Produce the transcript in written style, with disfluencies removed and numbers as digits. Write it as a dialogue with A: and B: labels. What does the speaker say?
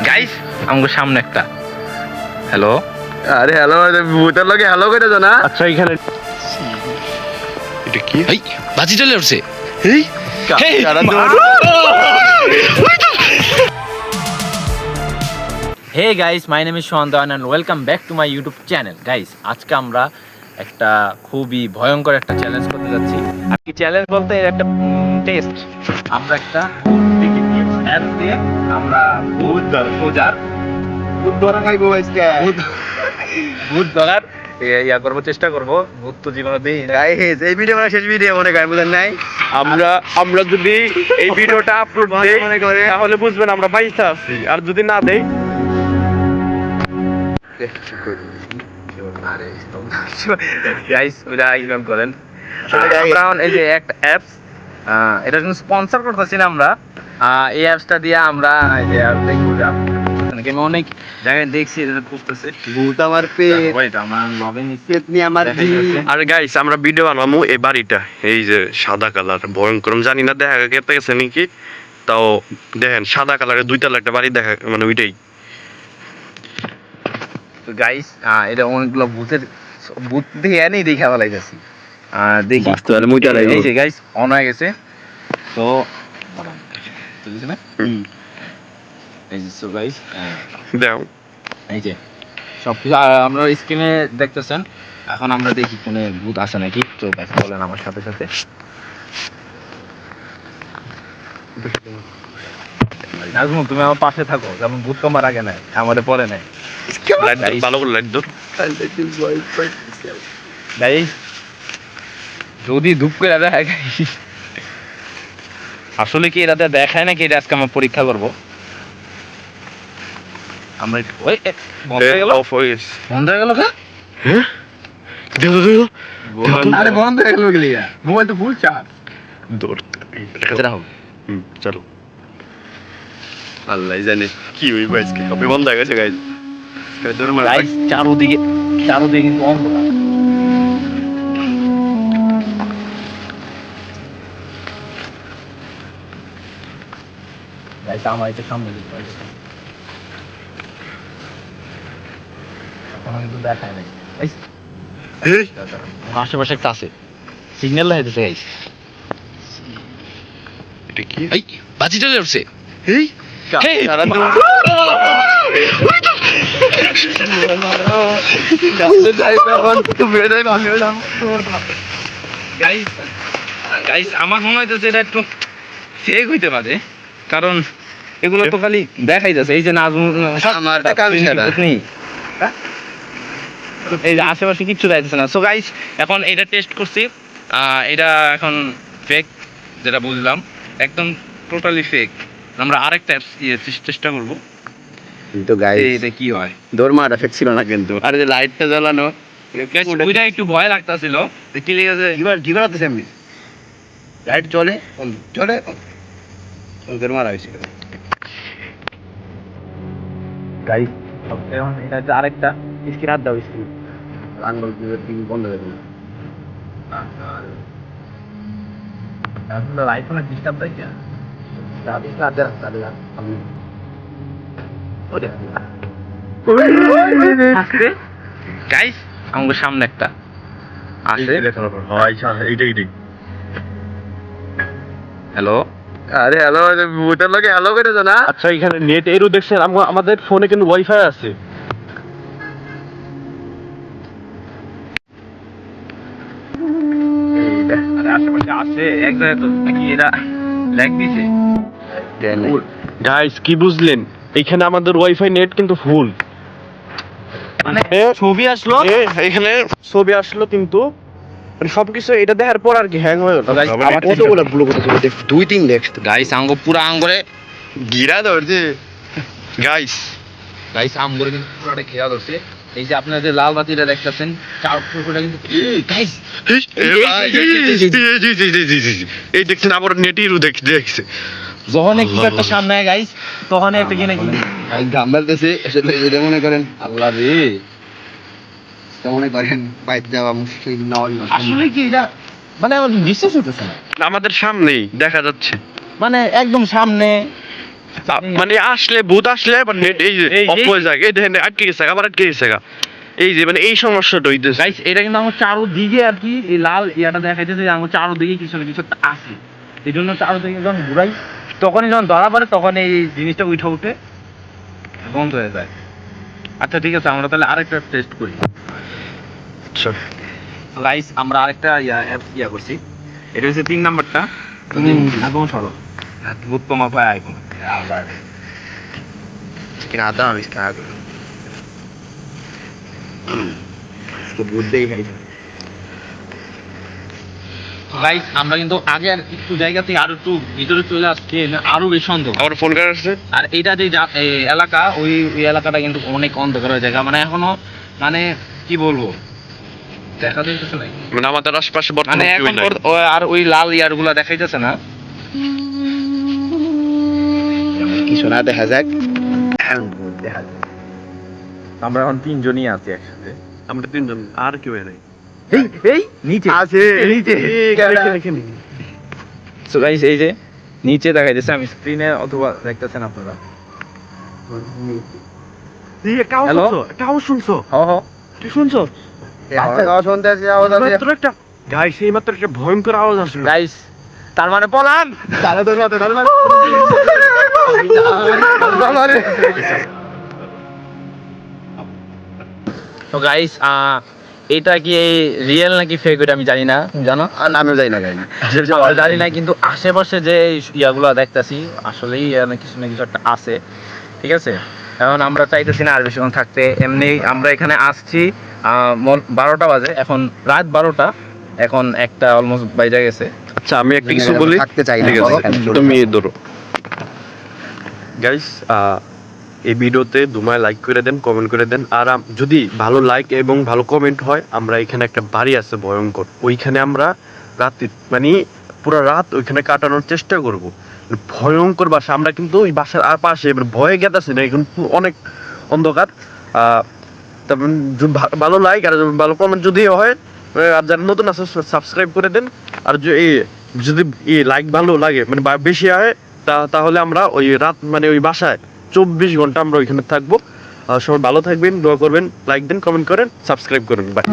A: Guys আমাদের সামনে একটা হ্যালো।
B: আরে হ্যালো ভূতের লগে হ্যালো কইতে না।
C: আচ্ছা এখানে
A: এটা কি? এই বাজি চলে উঠছে।
B: এই
A: Hey,
B: কারা তো
D: Hey guys, my name is Shandan and welcome back to my YouTube channel. Guys, আজকে আমরা একটা খুবই ভয়ঙ্কর একটা চ্যালেঞ্জ করতে যাচ্ছি। আর কি চ্যালেঞ্জ বলতে এর একটা টেস্ট। আমরা একটা অ্যাপ দিয়ে আমরা ভূত ধরা খাইবো আজকে। ভূত ধরার ইয়া করবো, চেষ্টা করবো। ভূত তো জীবনে দিই
B: গাইস এই ভিডিও মানে শেষ ভিডিও মনে করেন বুঝেন নাই।
C: আমরা যদি এই ভিডিওটা আপলোড দেই
B: মনে করে
C: তাহলে বুঝবেন আমরা বাইসা আছি, আর যদি না দেই
D: গাইস ওটা ইনকাম করেন। আমরা এই যে একটা অ্যাপস, এটা কিন্তু স্পন্সর করতেছি না আমরা। এই অ্যাপসটা দিয়ে আমরা এই যে দেখবো আমি অনেক জায়গায় দেখছি এটা করতেছে।
B: ভূত আমার পেট
D: ওয়েট আমার লবিং
B: পেট নিয়ে আমার
C: আর গাইস আমরা ভিডিও বানাবো এই বাড়িটা, এই যে সাদা কালার ভয়ঙ্কর, আমি জানি না দেখা গেতে গেছে নাকি, তাও দেখেন সাদা কালারের দুইতলা একটা বাড়ি দেখা, মানে ওইটাই।
D: তো গাইস এটা অনেকগুলো ভূত দেখে এনেই দেখা ফেলাইতেছি। দেখি
B: বাস্তবে মুইটা লাগবে।
D: এই যে গাইস অন হয়ে গেছে। তো বুঝছেন না? এই যে সো গাইস
C: দাও
D: এই যে সব কিছু আমরা স্ক্রিনে দেখতেছেন। এখন আমরা দেখি কোন ভূত আছে নাকি। তো গাইস বলেন আমার সাথে সাথে। নাজমু তুমি আমার পাশে থাকো, যেমন ভূত তোমার আগে নাই আমাদের পরে নাই।
C: লাইট ভালো করে লাইট ধর।
D: গাইস যদি ধূপ করে দেখায় গাইস, আসলে কি এরাতে দেখায় নাকি এটা আজকে আমরা পরীক্ষা করবো। আমরা একটু ওই বন্ধ হয়ে গেল,
C: অফ হয়ে গেছে।
D: বন্ধ হয়ে গেল কা
C: দেখো
B: আরে বন্ধ হয়ে গেল গলিয়া মোবাইল তো ফুল চার্জ।
C: দৌড়
D: এটা হোক।
C: চলো। আল্লাহ জানে কি হইব আজকে, কবে বন্ধ হয়ে গেছে গাইস। দৌড় মার
D: গাইস চারোদিকে কিন্তু অন্ধকার। গাইস আমার এটা সামনে দিতে পারছি, কোনো কিন্তু দেখায় নাই। গাইস আশেপাশে একটা আছে, সিগন্যাল লাগাইতেছে গাইস।
C: এটা কি?
A: এই বাজি চলে উঠছে।
C: এই
A: Hey,
C: কারা তো
D: গাইস আমার মনে হইতেছে এটা একটু ফেক হইতে পারে, কারণ এগুলো তো খালি দেখাইতেছে। এই যে নাজমুল
B: আমার টাকা আমি সেটা।
D: এই যে আশেপাশে কিচ্ছু দেখাইতেছে না। সো গাইস এখন এটা টেস্ট করছি, এটা এখন ফেক যেটা বুঝলাম, একদম টোটালি ফেক। আমরা আরেকটা চেষ্টা করব।
B: কিন্তু গাইস
D: এটা কি হয়।
B: দৌড় মারা ফেক ছিল না কিন্তু। আর যে লাইটটা জ্বালানো
D: ওইটা একটু ভয় লাগতাছিল।
B: কি লেগেছে কি করতেছে এমনি লাইট চলে চলে দৌড় মারা হয়েছে
D: গাইস এখন এটা আরেকটা স্ক্রিন আর দাও, স্ক্রিন
B: আঙ্গুল দিয়ে টিভি বন্ধ হয়ে গেল।
D: এখন আইফোনে ডিস্টার্ব দেয় কেন? গাইস আমাদের সামনে একটা আছে। হ্যালো
B: আরে হ্যালো ভূতের লগে হ্যালো কইতে না।
C: আচ্ছা এখানে নেট এরও দেখছেন, আমাদের ফোনে কিন্তু ওয়াইফাই আছে।
D: আশেপাশে আছে এক জায়গায়, তো নাকি এরা ল্যাগ দিছে।
C: গাইস কি বুঝলেন, এখানে আমাদের ওয়াইফাই নেট কিন্তু ফুল।
D: মানে ছবি আসলো,
C: এখানে ছবি আসলো কিন্তু মানে সবকিছু এটা দেখার পর আর কি হ্যাং হয়ে গেল।
B: আমার কতগুলো ভুল করতেছে দেখ 2-3 দেখছ
D: গাইস পুরা আঙ্গুরে
C: গিরা ধরছে গাইস।
D: গাইস আঙ্গুরে কিন্তু পুরাটা খেয়া ধরছে। এই যে আপনারা যে লাল বাতিটা দেখতেছেন, চার টুকরোটা কিন্তু গাইস
C: এই দেখছেন আবার নেটিরও দেখছে।
D: যখন একটু একটা সামনে গাইস তখন একটা কিনে
B: গাম্বালতেছে আসলে এটা মনে করেন আল্লাহ রে এটা মনে করেন বাইরে যাওয়া মুশকিল না হল।
D: আসলে কি এটা মানে আমার বিশ্বাস হইতেছে না।
C: আমাদের সামনেই দেখা যাচ্ছে।
D: মানে একদম সামনে
C: মানে আসলে ভূত আসলে আবার নেট এই যে
D: এই যে-
C: অফ হয়ে যায়, এই দেখেন আটকে গেছে আবার আটকে গেছে এই যে মানে এই সমস্যাটা হইতেছে।
D: গাইস এটা কিন্তু আমার চারোদিকে আর কি এই লাল ইয়াটা দেখাইতেছে যে আমার চারোদিকে কিছু না কিছু একটা আছে, এই জন্য চারোদিকে যখন ঘুরাই তখনই যখন ধরা পড়ে তখন এই জিনিসটা উঠে বন্ধ হয়ে যায়। আচ্ছা ঠিক আছে, আমরা তাহলে আরেকটা টেস্ট করি।
C: আচ্ছা
D: গাইস আমরা আরেকটা ইয়া করছি, এটা হচ্ছে 3 নাম্বারটা। এখন সরো উত্তম উপায় আইকন
B: কিনা আদা আমি কাগ তো বুঝতেই খাই।
D: গাইস আমরা কিন্তু আগে আর একটু জায়গা থেকে আরো একটু ভিতরে চলে আসছি, আরো বেশি অন্ধকার।
C: আমার ফোন কার আসছে।
D: আর এটা যে এই এলাকা ওই এলাকাটা কিন্তু অনেক অন্ধকার হয়ে জায়গা, মানে এখনো মানে কি বলবো দেখা যাইতেছে না,
C: মানে আমাদের আশপাশে
D: মানে
C: বর্তমানে
D: এখন আর ওই লাল ইয়ার গুলা দেখাইতেছে না।
B: কিছু না দেখা যাক, দেখা যাক।
D: আমরা এখন 3 জনই আছি একসাথে।
C: আমরা তিনজন, আর কেউ নাই।
D: এই নিচে
B: আছে
D: নিচে
C: দেখেন
D: সো গাইস এই যে নিচে দেখাইতেছে, আমি স্ক্রিনে অথবা দেখতেছেন আপনারা। হ্যালো
C: কাউ শুনছো?
D: হ হ
C: তুই শুনছো?
B: শুনতে আসি আওয়াজ আছে।
C: মাত্র একটা গাইস, এই মাত্র একটা ভয়ঙ্কর আওয়াজ আসলো।
D: গাইস তার মানে পলান।
B: তাহলে তোর সাথে তাহলে
D: তো গাইস এটা কি রিয়েল নাকি ফেক এটা আমি জানি না, তুমি জানো?
B: আমিও যাই না গাই।
D: আমরা জানি না, কিন্তু আশেপাশে যে ইয়াগুলো দেখতেছি আসলেই কিছু না কিছু একটা আছে, ঠিক আছে? এখন আমরা চাইতেছি না আর বেশিক্ষণ থাকতে, এমনি আমরা এখানে আসছি 12টা বাজে, এখন রাত 12টা, এখন একটা অলমোস্ট বাইরে গেছে।
C: আচ্ছা আমি একটা কিছু বলি,
B: থাকতে চাই না।
C: ঠিক আছে তুমি ধরো। গাইস এই ভিডিওতে দুমায় লাইক করে দেন, কমেন্ট করে দেন। আর যদি ভালো লাইক এবং ভালো কমেন্ট হয়, আমরা এখানে একটা বাড়ি আছে ভয়ঙ্কর, ওইখানে আমরা রাতে মানে পুরো রাত ওইখানে কাটানোর চেষ্টা করব। ভয়ঙ্কর বাসা, আমরা কিন্তু ওই বাসার আর পাশে এবার ভয়ে গেতাছি না, এখন অনেক অন্ধকার। তারপর ভালো লাইক আর ভালো কমেন্ট যদি হয়, আর যারা নতুন আছে সাবস্ক্রাইব করে দেন। আর যদি লাইক ভালো লাগে মানে বেশি হয়, তাহলে আমরা ওই রাত মানে ওই বাসায় 24 ঘন্টা আমরা ওইখানে থাকবো। সবাই ভালো থাকবেন, দোয়া করবেন, লাইক দেন, কমেন্ট করেন, সাবস্ক্রাইব করুন। বাই।